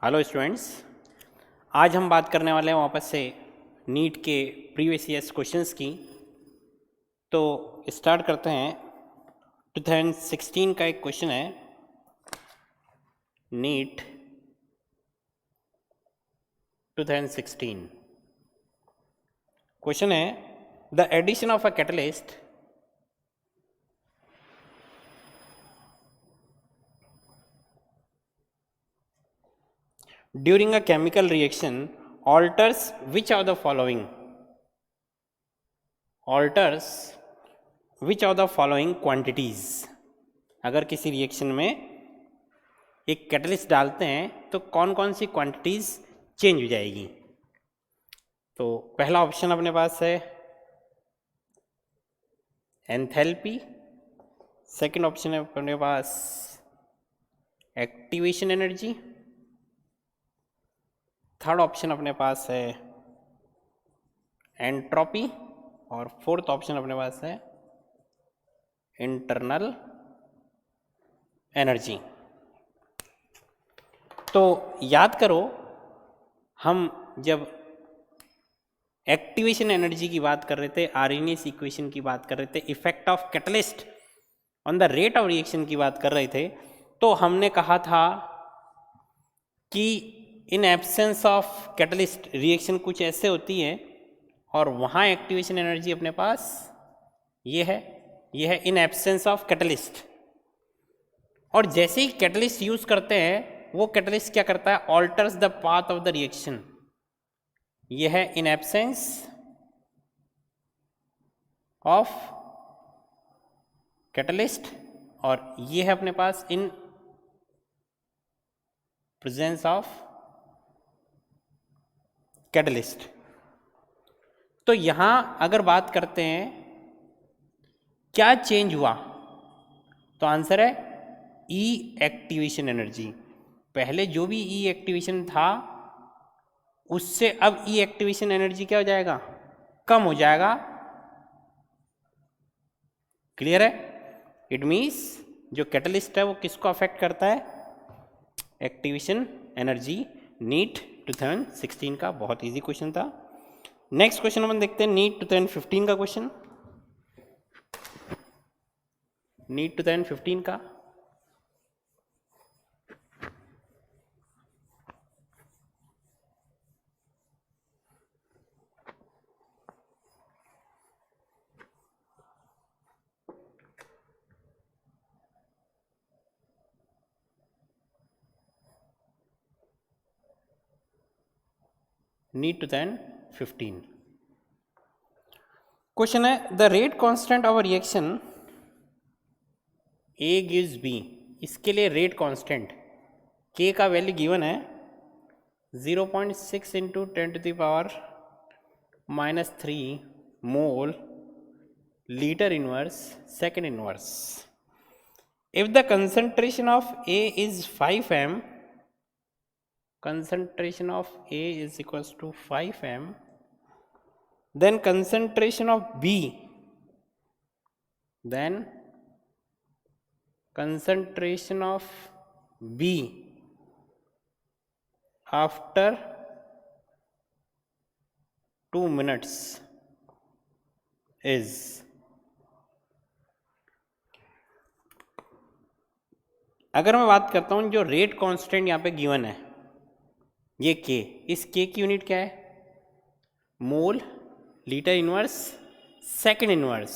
Hello students, आज हम बात करने वाले हैं वापस से नीट के प्रीवियस ईयर्स क्वेश्चंस की। तो स्टार्ट करते हैं। 2016 का एक क्वेश्चन है, नीट 2016। क्वेश्चन है, the addition of a catalyst during a chemical reaction alters which of the following quantities। अगर किसी रिएक्शन में एक कैटलिस्ट डालते हैं तो कौन कौन सी क्वांटिटीज चेंज हो जाएगी। तो पहला ऑप्शन अपने पास है एंथैल्पी, सेकंड ऑप्शन है अपने पास एक्टिवेशन एनर्जी, थर्ड ऑप्शन अपने पास है एंट्रोपी और फोर्थ ऑप्शन अपने पास है इंटरनल एनर्जी। तो याद करो, हम जब एक्टिवेशन एनर्जी की बात कर रहे थे, आर्रहीनियस इक्वेशन की बात कर रहे थे, effect of catalyst on the rate of reaction की बात कर रहे थे, तो हमने कहा था कि in absence of catalyst reaction कुछ ऐसे होती है और वहाँ एक्टिवेशन एनर्जी अपने पास ये है इन एब्सेंस ऑफ कैटलिस्ट। और जैसे ही कैटलिस्ट यूज करते हैं, वो कैटलिस्ट क्या करता है, alters the path of the reaction. ये है इन एब्सेंस ऑफ कैटलिस्ट और ये है अपने पास इन प्रेजेंस ऑफ कैटलिस्ट। तो यहां अगर बात करते हैं क्या चेंज हुआ, तो आंसर है ई एक्टिवेशन एनर्जी। पहले जो भी ई एक्टिवेशन था उससे अब ई एक्टिवेशन एनर्जी क्या हो जाएगा, कम हो जाएगा। क्लियर है? इट मीन्स जो कैटलिस्ट है वो किसको अफेक्ट करता है, एक्टिवेशन एनर्जी। नीट 2016 का बहुत इजी क्वेश्चन था। नेक्स्ट क्वेश्चन अपन देखते हैं, नीट 2015 का क्वेश्चन। नीट 2015 का नीट 2015 क्वेश्चन है, the rate constant of reaction A gives B. इसके लिए रेट कांस्टेंट के का वैल्यू गिवन है 0.6 into 10⁻³ mole litre inverse second inverse. If the concentration of A is 5 m, concentration of A is equals to 5 m, then concentration of B after 2 minutes is, अगर मैं बात करता हूं जो rate constant यहां पे given है ये के, इस के की यूनिट क्या है, mole litre inverse second inverse.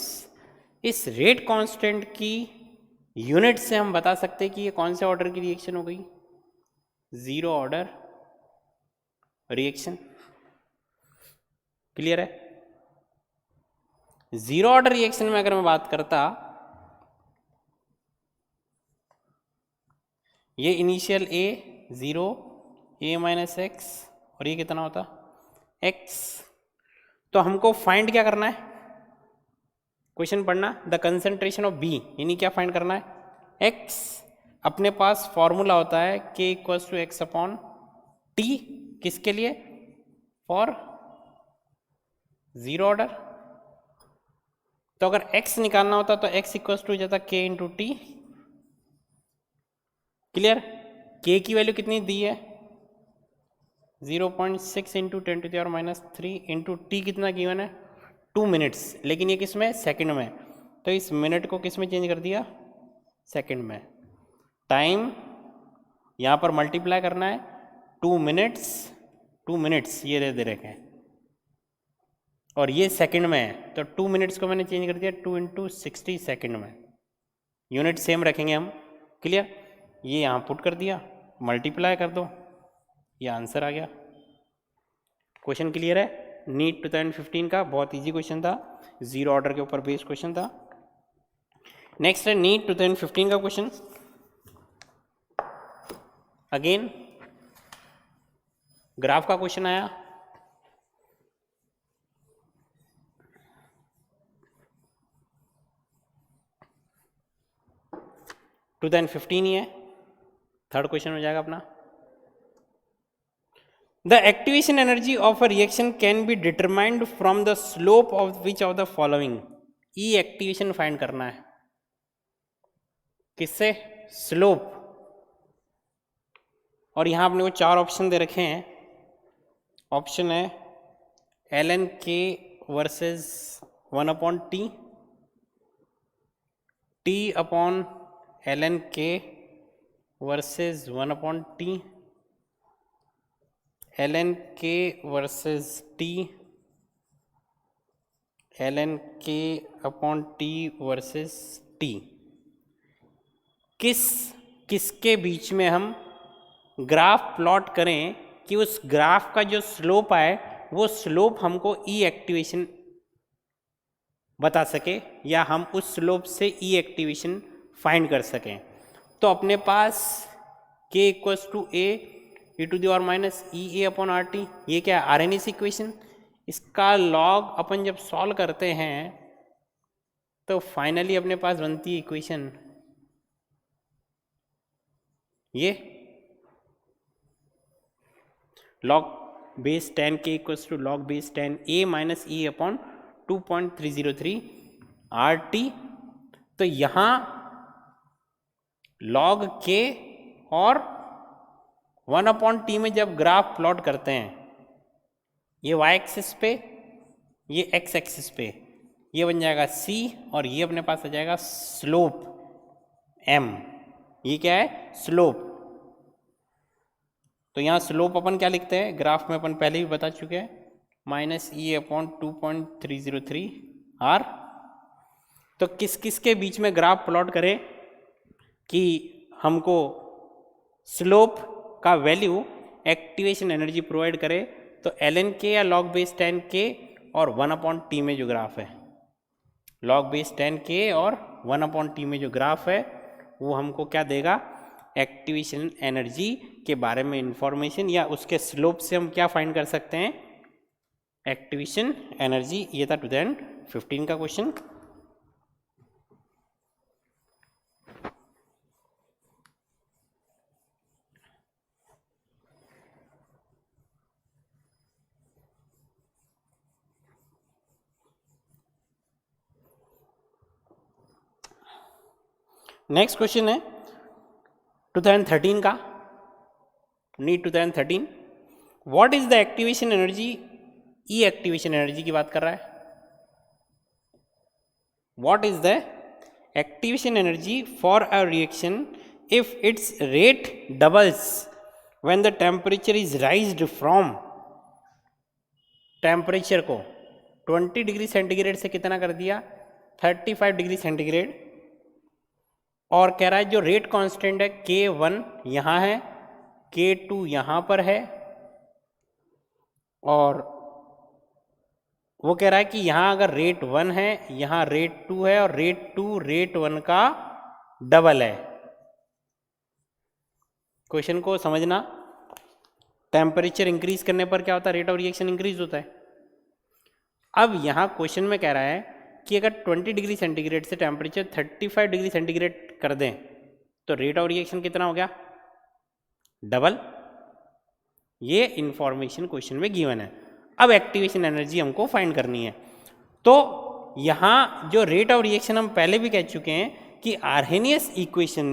इस रेट कांस्टेंट की यूनिट से हम बता सकते हैं कि ये कौन से ऑर्डर की रिएक्शन हो गई, जीरो ऑर्डर रिएक्शन। क्लियर है? जीरो ऑर्डर रिएक्शन में अगर मैं बात करता, ये इनिशियल ए 0 a-x और ये कितना होता x। तो हमको फाइंड क्या करना है, क्वेश्चन पढ़ना, द कंसंट्रेशन ऑफ b, यानी क्या फाइंड करना है, x। अपने पास फॉर्मूला होता है k = x/t, किसके लिए, फॉर जीरो ऑर्डर। तो अगर x निकालना होता तो x = हो जाता k × t। क्लियर? k की वैल्यू कितनी दी है 0.6 इंटू 10⁻³ इंटू टी कितना गिवन है 2 मिनट्स, लेकिन ये किस में सेकंड में, तो इस मिनट को किस में चेंज कर दिया सेकंड में। टाइम यहाँ पर मल्टीप्लाई करना है 2 मिनट्स ये दे रखे हैं और ये सेकंड में है, तो 2 मिनट्स को मैंने चेंज कर दिया 2 इंटू 60 सेकेंड में। यूनिट सेम रखेंगे हम, क्लियर। ये यहाँ पुट कर दिया, मल्टीप्लाई कर दो, ये आंसर आ गया। क्वेश्चन क्लियर है। नीट 2015 का बहुत इजी क्वेश्चन था, 0 ऑर्डर के ऊपर बेस्ड क्वेश्चन था। नेक्स्ट है नीट 2015 का क्वेश्चन, अगेन ग्राफ का क्वेश्चन आया। टू 2015 ही है, थर्ड क्वेश्चन हो जाएगा अपना। The activation energy of a reaction can be determined from the slope of which of the following. E activation find करना है, किससे स्लोप, और यहां अपने को 4 ऑप्शन दे रखे हैं। ऑप्शन है ln k versus 1/t, t upon ln k versus 1/t, ln k versus t, ln k upon t versus t। किसके बीच में हम ग्राफ प्लॉट करें कि उस ग्राफ का जो स्लोप आए वो स्लोप हमको ई एक्टिवेशन बता सके या हम उस स्लोप से ई एक्टिवेशन फाइंड कर सकें। तो अपने पास k equals to A e⁻e upon R T, ये क्या है आरएनएस इक्वेशन। इसका लॉग अपन जब सॉल्व करते हैं तो फाइनली अपने पास बनती है इक्वेशन ये log base 10 k equals to log base 10 a minus e upon 2.303 RT। तो यहाँ log k और 1/t में जब ग्राफ प्लॉट करते हैं, ये y एक्सिस पे, ये x एक्सिस पे, ये बन जाएगा c और ये अपने पास आ जाएगा स्लोप m। ये क्या है स्लोप। तो यहाँ स्लोप अपन क्या लिखते हैं, ग्राफ में अपन पहले भी बता चुके हैं, -e अपॉन 2.303 r। तो किस के बीच में ग्राफ प्लॉट करें कि हमको स्लोप का वैल्यू एक्टिवेशन एनर्जी प्रोवाइड करे, तो ln k या log बेस 10 k और 1/t में जो ग्राफ है, log बेस 10 k और 1/t में जो ग्राफ है वो हमको क्या देगा, एक्टिवेशन एनर्जी के बारे में इंफॉर्मेशन, या उसके स्लोप से हम क्या फाइंड कर सकते हैं एक्टिवेशन एनर्जी। ये था 2015 का क्वेश्चन। नेक्स्ट क्वेश्चन है 2013 का, NEET 2013। What is the activation energy, E activation energy की बात कर रहा है। What is the activation energy for a reaction if it's rate doubles when the temperature is raised from, temperature को 20 degree centigrade से कितना कर दिया 35 डिग्री सेंटीग्रेड, और कह रहा है जो रेट कांस्टेंट है K1 यहाँ है, K2 यहाँ पर है, और वो कह रहा है कि यहाँ अगर रेट 1 है, यहाँ रेट 2 है, और रेट 2 रेट 1 का डबल है। क्वेश्चन को समझना, टेम्परेचर इंक्रीज करने पर क्या होता है, रेट ऑफ रिएक्शन इंक्रीज होता है। अब यहाँ क्वेश्चन में कह रहा है कि अगर 20 डिग्री सेंटीग्रेड से टेम्परेचर 35 डिग्री सेंटीग्रेड कर दें तो रेट ऑफ रिएक्शन कितना हो गया, डबल। ये इंफॉर्मेशन क्वेश्चन में गिवन है। अब एक्टिवेशन एनर्जी हमको फाइंड करनी है। तो यहाँ जो रेट ऑफ रिएक्शन हम पहले भी कह चुके हैं कि आर्हेनियस इक्वेशन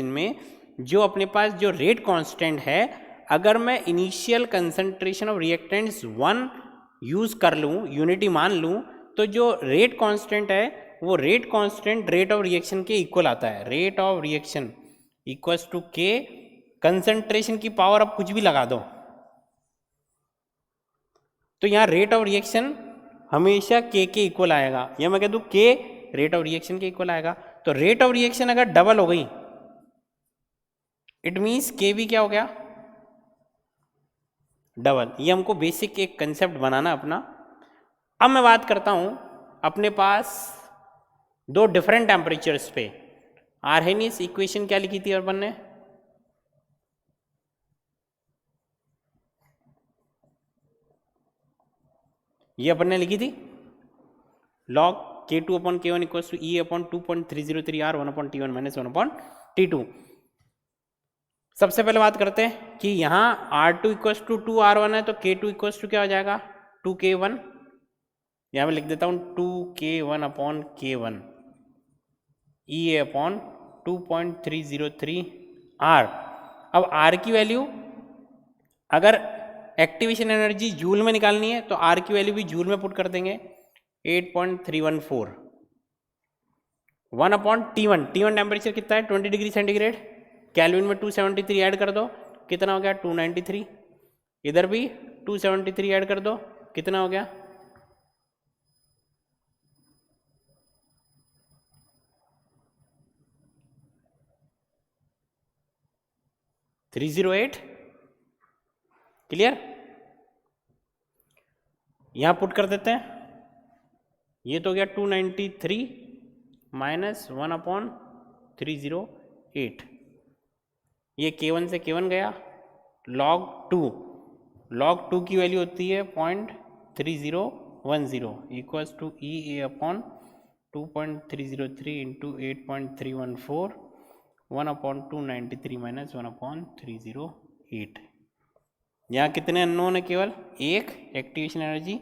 में जो अपने पास जो रेट कांस्टेंट है, अगर मैं initial concentration of reactants 1 use कर लूँ, यूनिटी मान लूँ, तो जो रेट कांस्टेंट है वो rate constant rate of reaction के इक्वल आता है। Rate of reaction equals to K, concentration की पावर अब कुछ भी लगा दो, तो यहाँ रेट ऑफ रिएक्शन हमेशा के इक्वल आएगा, या मैं कह दूँ के रेट ऑफ रिएक्शन के इक्वल आएगा। तो रेट ऑफ रिएक्शन अगर डबल हो गई, इट मीन्स के भी क्या हो गया, डबल। ये हमको बेसिक एक कंसेप्ट बनाना अपना। अब मैं बात करता हूं अपने पास दो डिफरेंट टेम्परेचर्स पे। आर्हेनियस इक्वेशन क्या लिखी थी अपन ने, ये अपन ने लिखी थी log K2 upon K1 equals to E upon 2.303 R 1 upon T1 minus 1 upon T2। सबसे पहले बात करते हैं कि यहाँ R2 इक्वल्स टू 2R1 है, तो K2 इक्वल्स टू क्या हो जाएगा 2K1। यहाँ मैं लिख देता हूँ 2K1 upon K1 E upon 2.303 R। अब R की वैल्यू अगर एक्टिवेशन एनर्जी जूल में निकालनी है तो R की वैल्यू भी जूल में पुट कर देंगे 8.314। 1 अपॉन T1, T1 टेम्परेचर कितना है 20 डिग्री सेंटीग्रेड, कैल्विन में 273 ऐड कर दो, कितना हो गया 293। इधर भी 273 ऐड कर दो, कितना हो गया 308। क्लियर, यहां पुट कर देते हैं, ये तो गया 293 माइनस 1 अपॉन 308। ये K1 से K1 गया, log 2 की वैल्यू होती है 0.3010 equals to E A upon 2.303 into 8.314 1 upon 293 minus 1 upon 308। यहाँ कितने अननोन है, केवल एक। एक्टिवेशन एनर्जी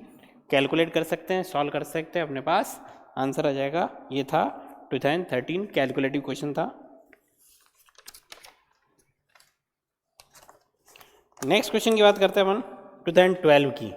कैलकुलेट कर सकते हैं, सॉल्व कर सकते हैं, अपने पास आंसर आ जाएगा। ये था 2013 कैलकुलेटिव क्वेश्चन था। नेक्स्ट क्वेश्चन की बात करते हैं अपन 2012 की।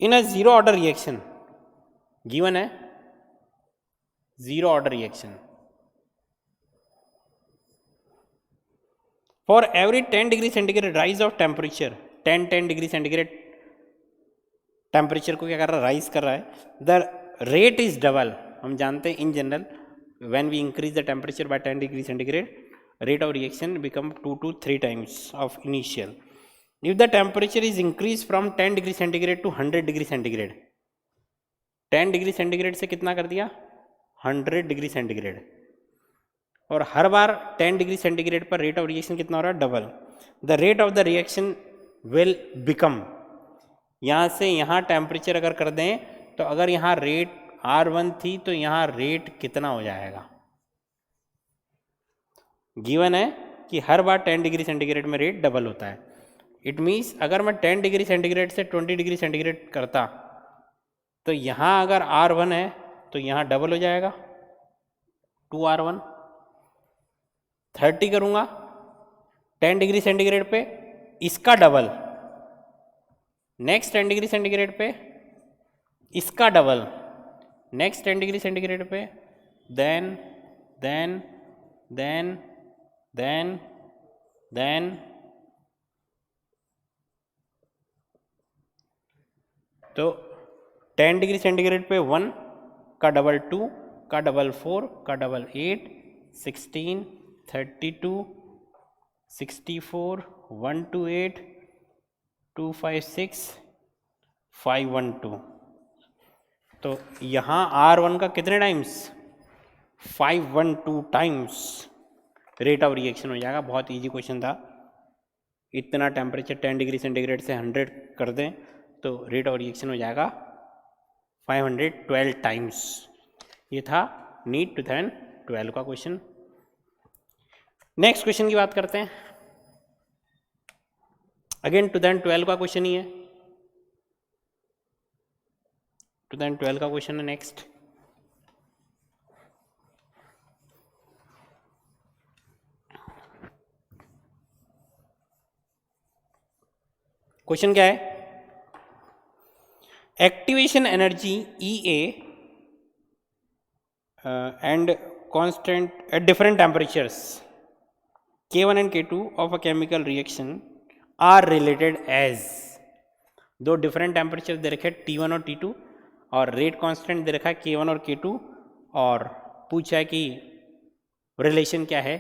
In a zero order reaction, given है zero order reaction, for every 10 degree centigrade rise of temperature, 10 degree centigrade temperature को क्या कर रहा है, राइज कर रहा है, द रेट इज डबल। हम जानते हैं in general when we increase the temperature by 10 degree centigrade, rate of reaction become 2 to 3 times of initial. If the temperature is increased from 10 degree centigrade to 100 degree centigrade, 10 degree centigrade से कितना कर दिया 100 degree centigrade, और हर बार 10 degree centigrade पर rate of reaction कितना हो रहा है, double. The rate of the reaction will become, यहाँ से यहाँ टेम्परेचर अगर कर दें तो अगर यहाँ रेट R1 थी तो यहाँ रेट कितना हो जाएगा। गिवन है कि हर बार 10 डिग्री सेंटीग्रेड में रेट डबल होता है। इट मीन्स अगर मैं 10 डिग्री सेंटीग्रेड से 20 डिग्री सेंटीग्रेड करता तो यहाँ अगर R1 है तो यहाँ डबल हो जाएगा 2R1। 30 करूँगा 10 डिग्री सेंटीग्रेड पे, इसका डबल, नेक्स्ट 10 डिग्री सेंटीग्रेड पे इसका डबल, नेक्स्ट 10 डिग्री सेंटीग्रेड पे, देन तो 10 डिग्री सेंटीग्रेड पे 1 का डबल 2 का डबल 4 का डबल 8, 16, 32, 64, 128, 256, 512। तो यहाँ R1 का कितने times 512 times rate of reaction हो जाएगा। बहुत इजी क्वेश्चन था। इतना टेम्परेचर 10 डिग्री सेंटीग्रेड से 100 कर दें तो रेट ऑफ रिएक्शन हो जाएगा 512 टाइम्स। ये था नीट 2012 का क्वेश्चन। नेक्स्ट क्वेश्चन की बात करते हैं। अगेन 2012 का क्वेश्चन ही है, 2012 का क्वेश्चन है। नेक्स्ट क्वेश्चन क्या है? Activation energy EA and constant at different temperatures K1 and K2 of a chemical reaction are related as, दो डिफरेंट टेम्परेचर दे रखे T1 और T2 और रेट कांस्टेंट दे रखा है K1 और K2 और पूछा है कि रिलेशन क्या है।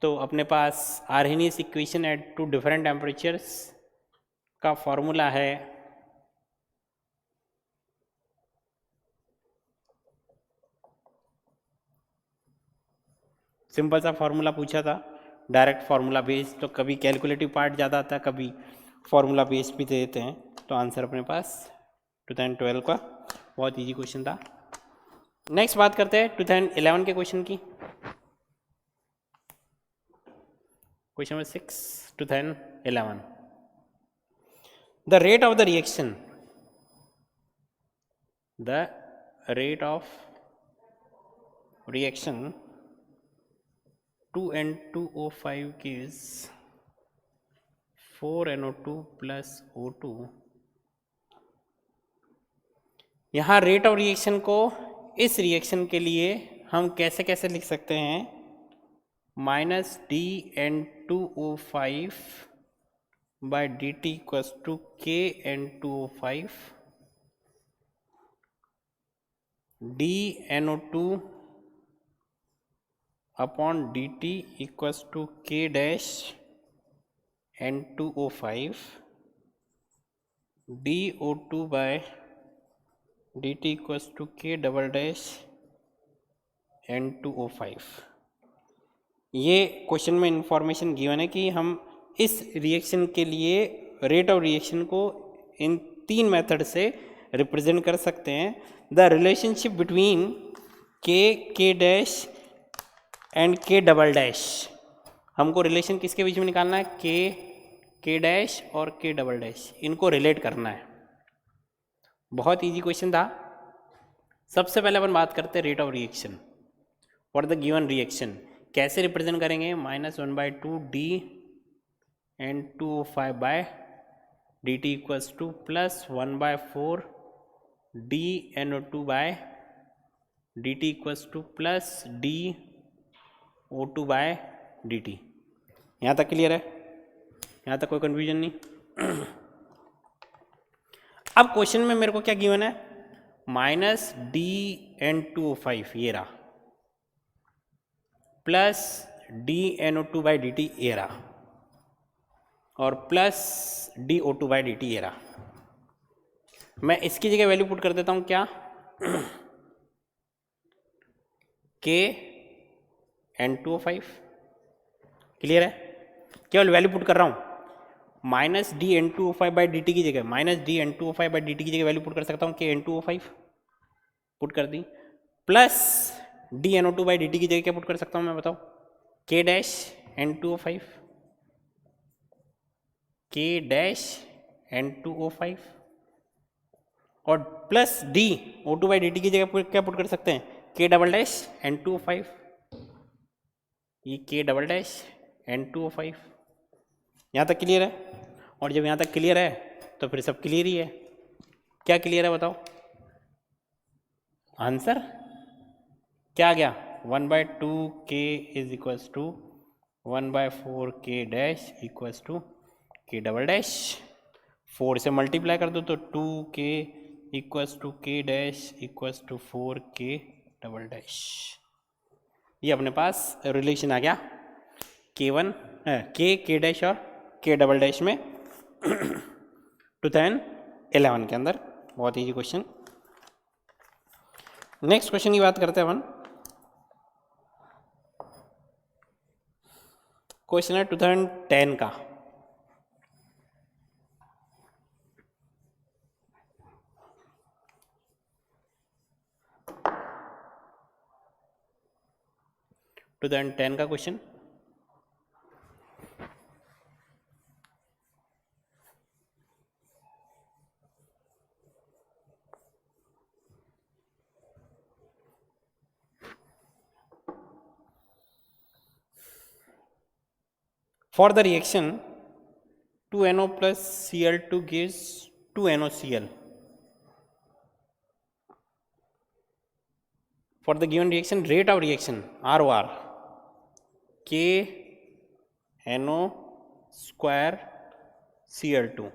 तो अपने पास Arrhenius equation at two different temperatures का फॉर्मूला है सिंपल सा फॉर्मूला पूछा था, डायरेक्ट फार्मूला बेस्ड। तो कभी कैलकुलेटिव पार्ट ज़्यादा आता है, कभी फार्मूला बेस्ड भी दे देते हैं। तो आंसर अपने पास 2012 का बहुत इजी क्वेश्चन था। नेक्स्ट बात करते हैं 2011 के क्वेश्चन की। Question number 6 2011, the rate of the reaction, the rate of reaction 2N2O5 gives 4NO2 plus O2। यहाँ रेट ऑफ रिएक्शन को इस रिएक्शन के लिए हम कैसे कैसे लिख सकते हैं? -DN2O5 by dt equals to KN2O5 dNO2 upon dt equals to K dash N2O5 dO2 by dt equals to K double dash N2O5। ये क्वेश्चन में इंफॉर्मेशन गिवन है कि हम इस रिएक्शन के लिए रेट ऑफ रिएक्शन को इन तीन मेथड से रिप्रेजेंट कर सकते हैं। The relationship between K dash and K double dash, हमको रिलेशन किसके बीच में निकालना है? K डैश और K डबल डैश, इनको रिलेट करना है। बहुत इजी क्वेश्चन था। सबसे पहले अपन बात करते हैं rate of reaction for the given reaction. कैसे रिप्रेजेंट करेंगे? -1/2 dN2O5 by dt equals to +1/4 dNO2 by dt equals to plus dO2 by dt। यहाँ तक क्लियर है? यहाँ तक कोई कन्फ्यूजन नहीं? अब क्वेश्चन में मेरे को क्या गिवन है? -DN2O5 ये रहा प्लस dNO2 बाई dt ये रहा और प्लस dO2 बाई dt ये रहा। मैं इसकी जगह वैल्यू पुट कर देता हूँ क्या? KN2O5। क्लियर है? केवल वैल्यू पुट कर रहा हूँ। -DN2O5 बाई dt की जगह -DN2O5 बाई dt की जगह वैल्यू पुट कर सकता हूँ KN2O5 पुट कर दी, प्लस dNO2 बाई dt की जगह क्या पुट कर सकता हूँ मैं बताओ? K dash N2O5 K dash N2O5 और प्लस dO2 बाई dt की जगह क्या पुट कर सकते हैं? K डबल डैश N2O5, ये K डबल डैश N2O5। यहाँ तक क्लियर है? और जब यहाँ तक क्लियर है तो फिर सब क्लियर ही है। क्या क्लियर है बताओ? आंसर क्या आ गया? 1/2 K is equals to 1/4 K dash equals to K double dash. 4 से मल्टीप्लाई कर दो तो 2K equals to K dash equals to 4K double dash. ये अपने पास रिलेशन आ गया K डैश और K डबल डैश में 2011 के अंदर। बहुत इजी क्वेश्चन। नेक्स्ट क्वेश्चन की बात करते हैं अपन। क्वेश्चन है 2010 का। 2010 का question. For the reaction 2NO plus Cl2 gives 2NoCl. For the given reaction, rate of reaction ROR KNO square Cl2.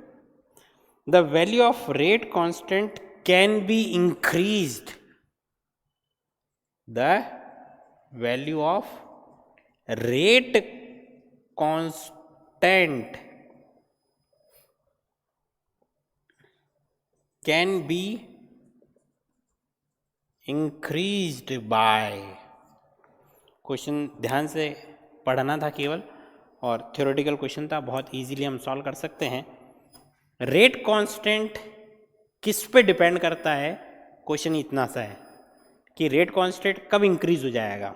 The value of rate constant can be increased. The value of rate constant can be increased by। Question ध्यान से पढ़ना था केवल, और theoretical question था, बहुत easily हम solve कर सकते हैं। रेट कांस्टेंट किस पे डिपेंड करता है? क्वेश्चन इतना सा है कि रेट कांस्टेंट कब इंक्रीज हो जाएगा।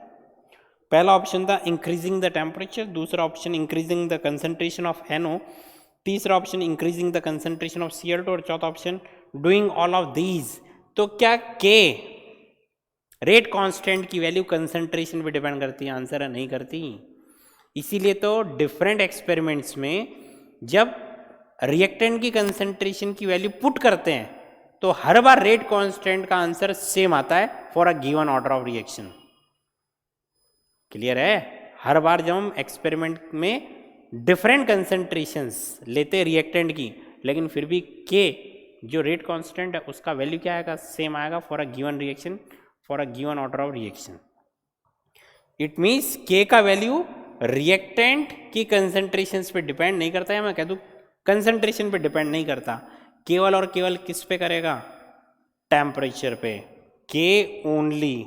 पहला ऑप्शन था इंक्रीजिंग द टेम्परेचर, दूसरा option increasing the concentration of NO, तीसरा option increasing the concentration of Cl2 और चौथा option doing all of these. तो क्या K रेट कांस्टेंट की वैल्यू कंसंट्रेशन पे डिपेंड करती है? आंसर है नहीं करती। इसीलिए तो डिफरेंट एक्सपेरिमेंट्स में जब रिएक्टेंट की कंसंट्रेशन की वैल्यू पुट करते हैं तो हर बार रेट कांस्टेंट का आंसर सेम आता है for a given order of reaction. Clear है? हर बार जब हम एक्सपेरिमेंट में डिफरेंट कंसंट्रेशंस लेते हैं रिएक्टेंट की, लेकिन फिर भी के जो रेट कांस्टेंट है उसका वैल्यू क्या आएगा? सेम आएगा for a given reaction, for a given order of reaction. It means के का वैल्यू रिएक्टेंट की कंसंट्रेशंस पे डिपेंड नहीं करता है, मैं कह दूं कंसंट्रेशन पे डिपेंड नहीं करता, केवल और केवल किस पे करेगा? टेम्परेचर पे। के ओनली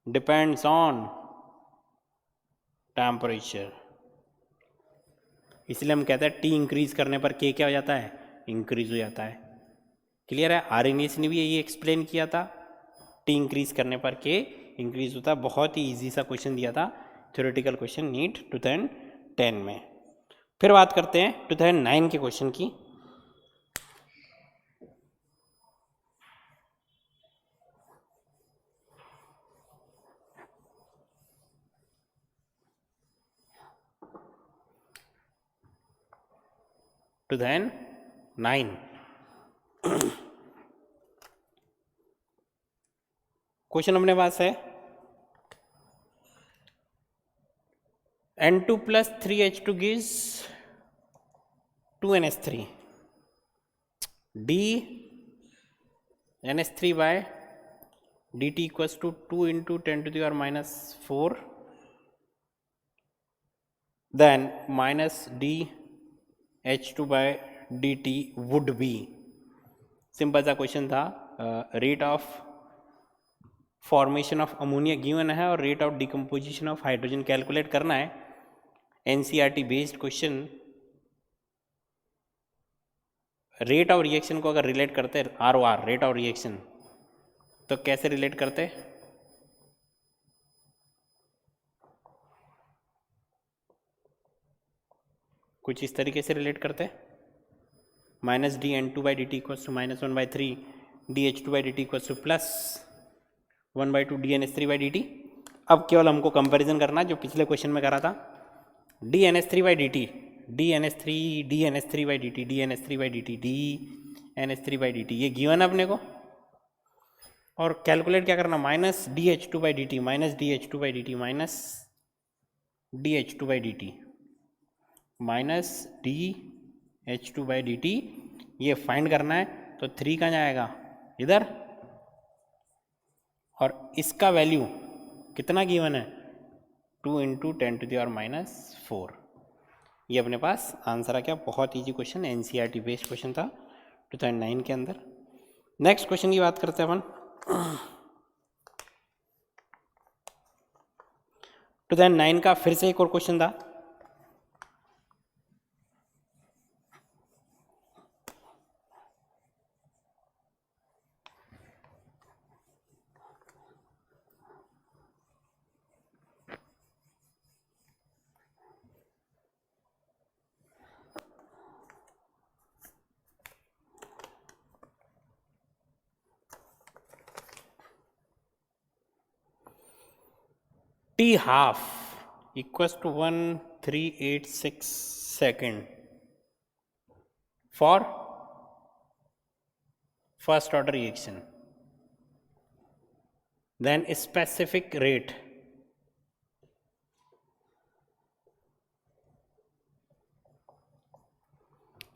डिपेंड्स ऑन टेम्परेचर। इसलिए हम कहते हैं टी इंक्रीज करने पर के क्या हो जाता है? इंक्रीज हो जाता है। क्लियर है? आर्हेनियस ने भी यही एक्सप्लेन किया था, टी इंक्रीज करने पर के इंक्रीज होता है। बहुत ही इजी सा क्वेश्चन दिया था, थ्योरेटिकल क्वेश्चन, नीट 2010 में। फिर बात करते हैं 2009 के क्वेश्चन की। टू 2009 क्वेश्चन अपने पास है N2 plus 3H2 gives 2NH3 d NH3 by dt equals to 2 into 10 to the power minus 4, then minus dH2 by dt would be। Simple सा क्वेश्चन था। Rate of formation of ammonia given है और rate of decomposition of hydrogen calculate करना है। NCERT based question. Rate of reaction को अगर relate करते ROR rate of reaction, तो कैसे रिलेट करते? कुछ इस तरीके से रिलेट करते, minus D N2 by D T equals to minus 1/3 DH2 by D T equals to plus 1/2 DNH3 by D T. अब केवल हमको कंपैरिजन करना है जो पिछले क्वेश्चन में करा था। DNH3 by D T, DNH3 by D T, DNH3 by D T, DNH3 by D T, ये गिवन है अपने को। और कैलकुलेट क्या करना? Minus DH2 by D T, minus DH2 by D T, minus DH2 by D T, minus DH2 by D T, ये find करना है। तो 3 कहाँ जाएगा? इधर। और इसका वैल्यू कितना गिवन है? 2 into 10 to the power minus 4। ये अपने पास आंसर आ गया। बहुत easy question, NCERT based question था 2009 के अंदर। नेक्स्ट क्वेश्चन की बात करते हैं अपन। 2009 का फिर से एक और क्वेश्चन था। T half equals to 1386 second for first order reaction, then specific rate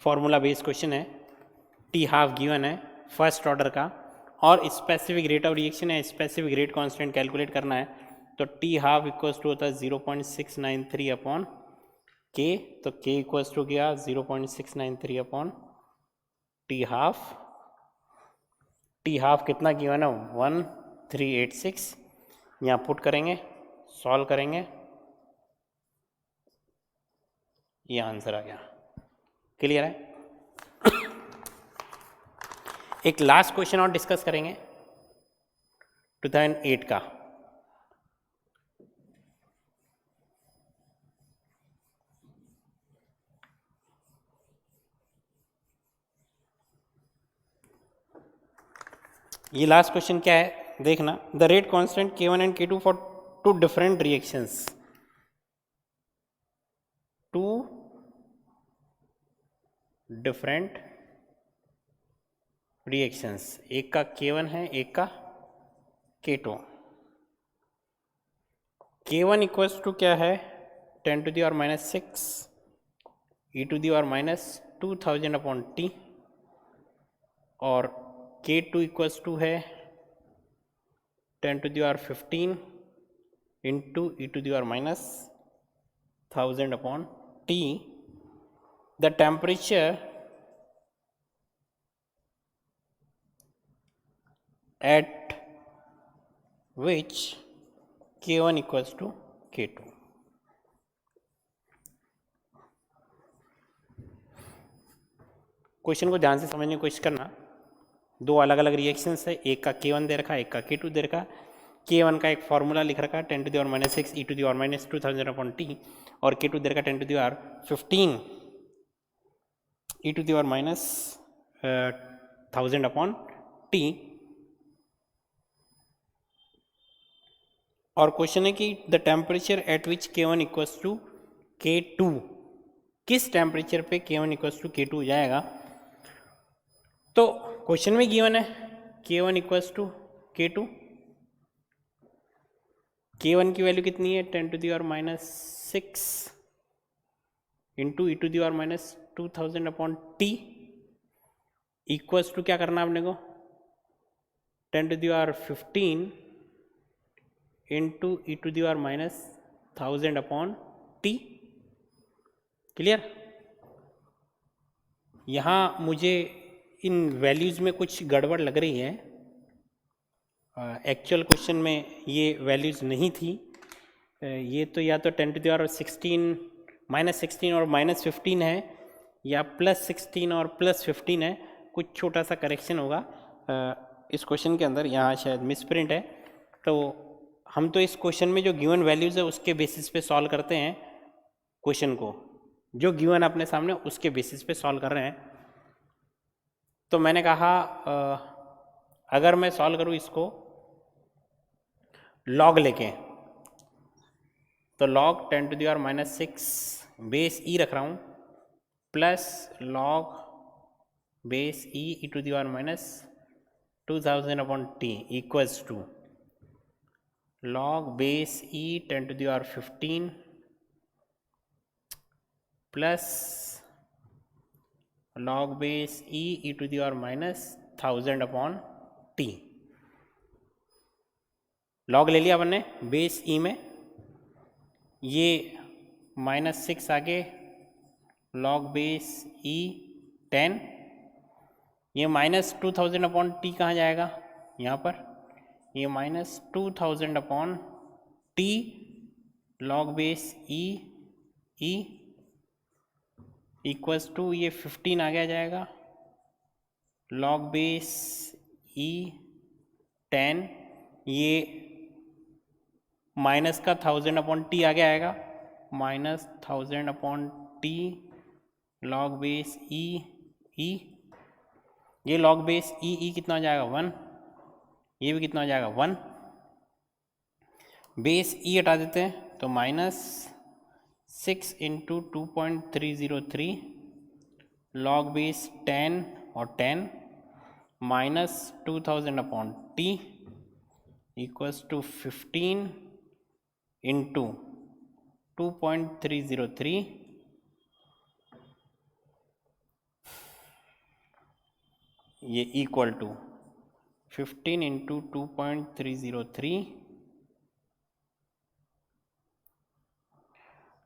formula based question है, टी हाफ गिवन है फर्स्ट ऑर्डर का और स्पेसिफिक रेट ऑफ रिएक्शन है, स्पेसिफिक रेट कांस्टेंट कैलकुलेट करना है। तो टी हाफ इक्वल्स टू होता है 0.693 अपॉन के, तो के इक्वल्स टू गया 0.693 upon T half. T half कितना गिवन है 1386, यहाँ पुट करेंगे, सॉल्व करेंगे, ये आंसर आ गया। क्लियर है? एक लास्ट क्वेश्चन और डिस्कस करेंगे 2008 का। ये लास्ट क्वेश्चन क्या है देखना, the rate constant K1 and K2 for two different reactions, two different reactions, एक का K1 है एक का K2। K1 इक्वल्स टू क्या है 10 to the power minus 6 e to the power minus 2000 upon T, और K2 इक्वल्स टू है 10 to the power 15 into e to the power minus 1000 upon T. The temperature at which K1 equals to K2। Question को ध्यान से समझने की कोशिश करना, दो अलग अलग रिएक्शंस है, एक का K1 दे रखा है, एक का K2 दे रखा है। K1 का एक फॉर्मूला लिख रखा है 10 to the power minus 6 e to the power minus 2000 upon T, और K2 दे रखा है 10 to the power 15 e to the power minus 1000 upon T. और क्वेश्चन है कि the temperature at which K1 equals to K2, किस temperature पे K1 equals to K2 हो जाएगा। तो क्वेश्चन में गिवन है K1 equals to K2, K1 की वैल्यू कितनी है 10 to the power minus 6 into e to the power minus 2000 upon T, equals to क्या करना आपने को 10 to the power 15 into e to the power minus 1000 upon T. Clear? यहाँ मुझे इन values में कुछ गड़बड़ लग रही है, एक्चुअल क्वेश्चन में ये वैल्यूज़ नहीं थी, ये तो या तो 10 to the power 16 -16 और -15 है, या +16 और +15 है, कुछ छोटा सा करेक्शन होगा इस क्वेश्चन के अंदर, यहाँ शायद मिसप्रिंट है। तो हम तो इस क्वेश्चन में जो गिवन वैल्यूज़ है उसके बेसिस पे सॉल्व करते हैं क्वेश्चन को, जो गिवन अपने सामने उसके बेसिस पे सॉल्व कर रहे हैं। तो मैंने कहा अगर मैं सॉल्व करूँ इसको लॉग लेके, तो log 10 to the power minus 6 base e रख रहा हूँ plus log base e to the power minus 2000 upon T equals to log base e 10 to the power 15 plus log base e to the power minus 1000 upon T. log ले लिया अपन ने base ई में, ये -6 आगे log base ई 10, ये -2000 upon T कहाँ जाएगा यहाँ पर, ये -2000 upon T log base E equals to ये 15 आ गया जाएगा लॉग बेस ई 10, ये माइनस का 1000 अपॉन टी आ गया आएगा -1000 अपॉन टी लॉग बेस ई, ये लॉग बेस ई कितना हो जाएगा 1, ये भी कितना हो जाएगा 1, बेस ई हटा देते हैं तो -6 इंटू 2.303 लॉग बेस 10 और 10 -2000 upon T equals to 15 into 2.303 ये equal to 15 into 2.303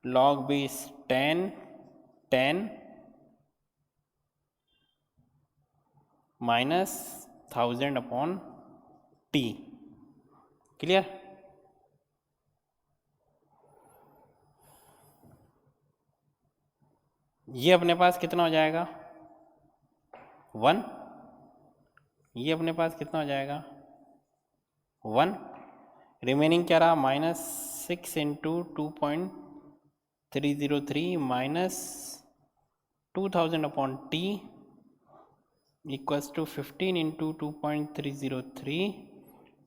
log base 10 10 minus 1000 upon T. Clear? ये अपने पास कितना हो जाएगा 1, ये अपने पास कितना हो जाएगा 1, रिमेनिंग क्या रहा -6 into 2.303 minus 2000 upon T equals to 15 into 2.303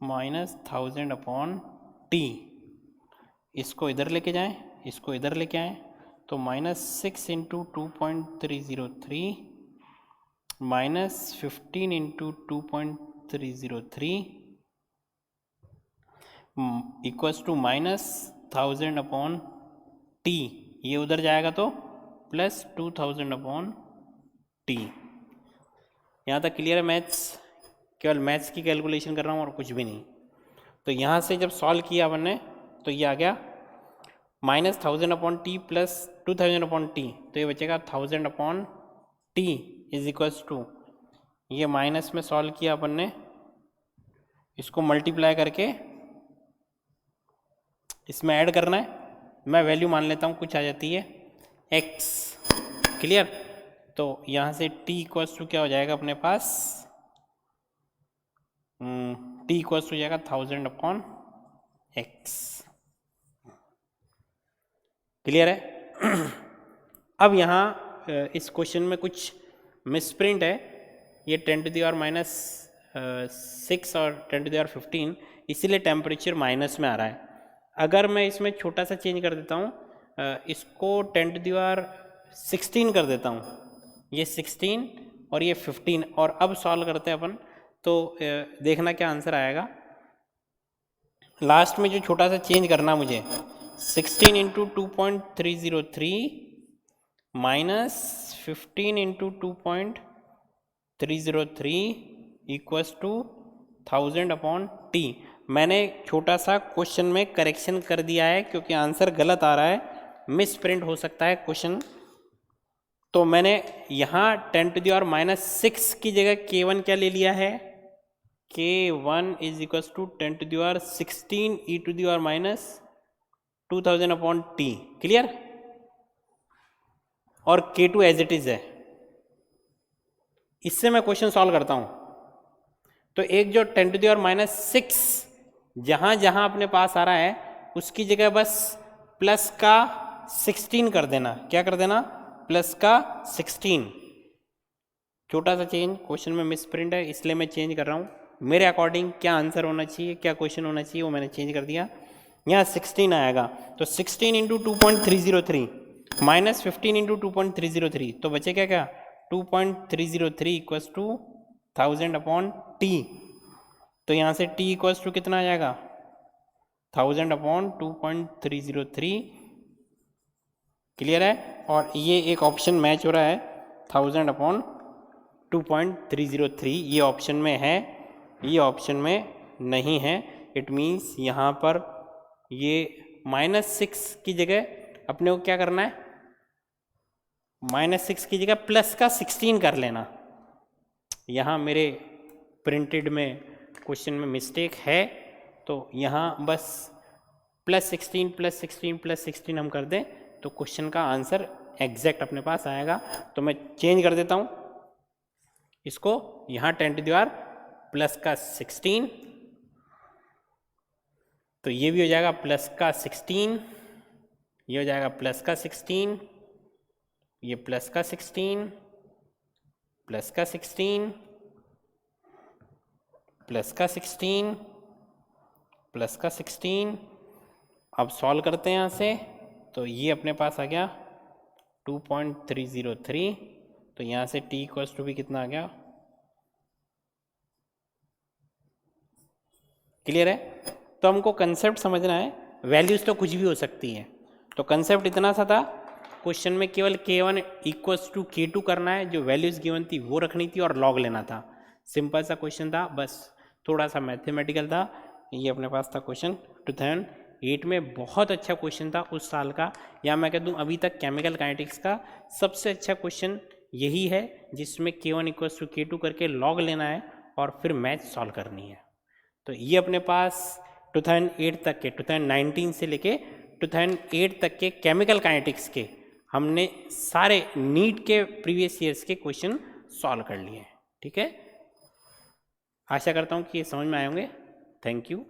minus 1000 upon T. इसको इधर लेके जाएं, इसको इधर लेके आएँ तो -6 into 2.303 minus 15 into 2.303 equals to -1000 upon T. ये उधर जाएगा तो +2000 अपॉन टी। यहाँ तक क्लियर है मैथ्स? केवल मैथ्स की कैलकुलेशन कर रहा हूँ और कुछ भी नहीं। तो यहाँ से जब सॉल्व किया अपन ने तो ये आ गया -1000 upon T plus 2000 upon T, तो ये बचेगा 1000 upon T is equals to, ये माइनस में सॉल्व किया अपन ने, इसको मल्टीप्लाई करके इसमें ऐड करना है। मैं वैल्यू मान लेता हूँ, कुछ आ जाती है x। क्लियर? तो यहाँ से t इक्वल्स टू क्या हो जाएगा अपने पास, t इक्वल्स टू हो जाएगा 1000 अपॉन x। क्लियर है? अब यहाँ इस क्वेश्चन में कुछ मिसप्रिंट है, ये 10⁻⁻6 और 10⁻15, इसीलिए टेम्परेचर माइनस में आ रहा है। अगर मैं इसमें छोटा सा चेंज कर देता हूँ, इसको 10⁻16 कर देता हूँ, ये 16 और ये 15, और अब सॉल्व करते हैं अपन, तो देखना क्या आंसर आएगा। लास्ट में जो छोटा सा चेंज करना मुझे, 16 into 2.303 minus 15 into 2.303 equals to 1000 upon T. मैंने छोटा सा क्वेश्चन में करेक्शन कर दिया है क्योंकि आंसर गलत आ रहा है, मिस प्रिंट हो सकता है क्वेश्चन। तो मैंने यहाँ 10⁻⁻6 की जगह k1 क्या ले लिया है, k1 is equals to 10⁻16 e⁻2000 upon T. Clear? और k2 एज इट इज है। इससे मैं क्वेश्चन सॉल्व करता हूं, तो एक जो 10⁻⁻6 जहां जहां अपने पास आ रहा है उसकी जगह बस प्लस का 16 कर देना। क्या कर देना? प्लस का 16। छोटा सा चेंज, क्वेश्चन में मिस प्रिंट है इसलिए मैं चेंज कर रहा हूं। मेरे अकॉर्डिंग क्या आंसर होना चाहिए, क्या क्वेश्चन होना चाहिए, वो मैंने चेंज कर दिया। यहाँ 16 आएगा, तो 16 इंटू 2.303 माइनस 15 इंटू 2.303, तो बचे क्या क्या 2.303 इक्वल्स टू 1000 अपॉन टी। तो यहाँ से t इक्वल्स टू कितना आ जाएगा 1000 अपॉन 2.303। क्लियर है? और ये एक ऑप्शन मैच हो रहा है 1000 अपॉन 2.303, ये ऑप्शन में है, ये ऑप्शन में नहीं है। इट मीन्स यहाँ पर ये -6 की जगह अपने को क्या करना है, -6 की जगह प्लस का 16 कर लेना। यहाँ मेरे प्रिंटेड में क्वेश्चन में मिस्टेक है, तो यहाँ बस +16 +16 +16 हम कर दें तो क्वेश्चन का आंसर एग्जैक्ट अपने पास आएगा। तो मैं चेंज कर देता हूँ इसको, यहाँ 10⁻⁻ प्लस का 16, तो ये भी हो जाएगा प्लस का 16, ये हो जाएगा प्लस का 16, ये प्लस का 16, प्लस का 16, प्लस का 16, प्लस का 16, अब सॉल्व करते हैं यहाँ से, तो ये अपने पास आ गया 2.303, तो यहाँ से t इक्वल्स टू भी कितना आ गया, क्लियर है। तो हमको कंसेप्ट समझना है, वैल्यूज तो कुछ भी हो सकती हैं, तो कंसेप्ट इतना सा था, क्वेश्चन में केवल k1 इक्वल्स टू k2 करना है, जो वैल्यूज गिवन थी वो रखनी थी और लॉग लेना था। सिंपल सा क्वेश्चन था, बस थोड़ा सा मैथमेटिकल था। ये अपने पास था क्वेश्चन 2008 में, बहुत अच्छा क्वेश्चन था उस साल का, या मैं कह दूँ अभी तक केमिकल काइनेटिक्स का सबसे अच्छा क्वेश्चन यही है, जिसमें k1 इक्वल्स टू k2 करके लॉग लेना है और फिर मैथ सॉल्व करनी है। तो ये अपने पास 2008 तक के, 2019 से लेके 2008 तक के केमिकल काइनेटिक्स के हमने सारे नीट के प्रीवियस ईयर्स के क्वेश्चन सॉल्व कर लिए हैं। ठीक है, आशा करता हूँ कि ये समझ में आए होंगे। Thank you.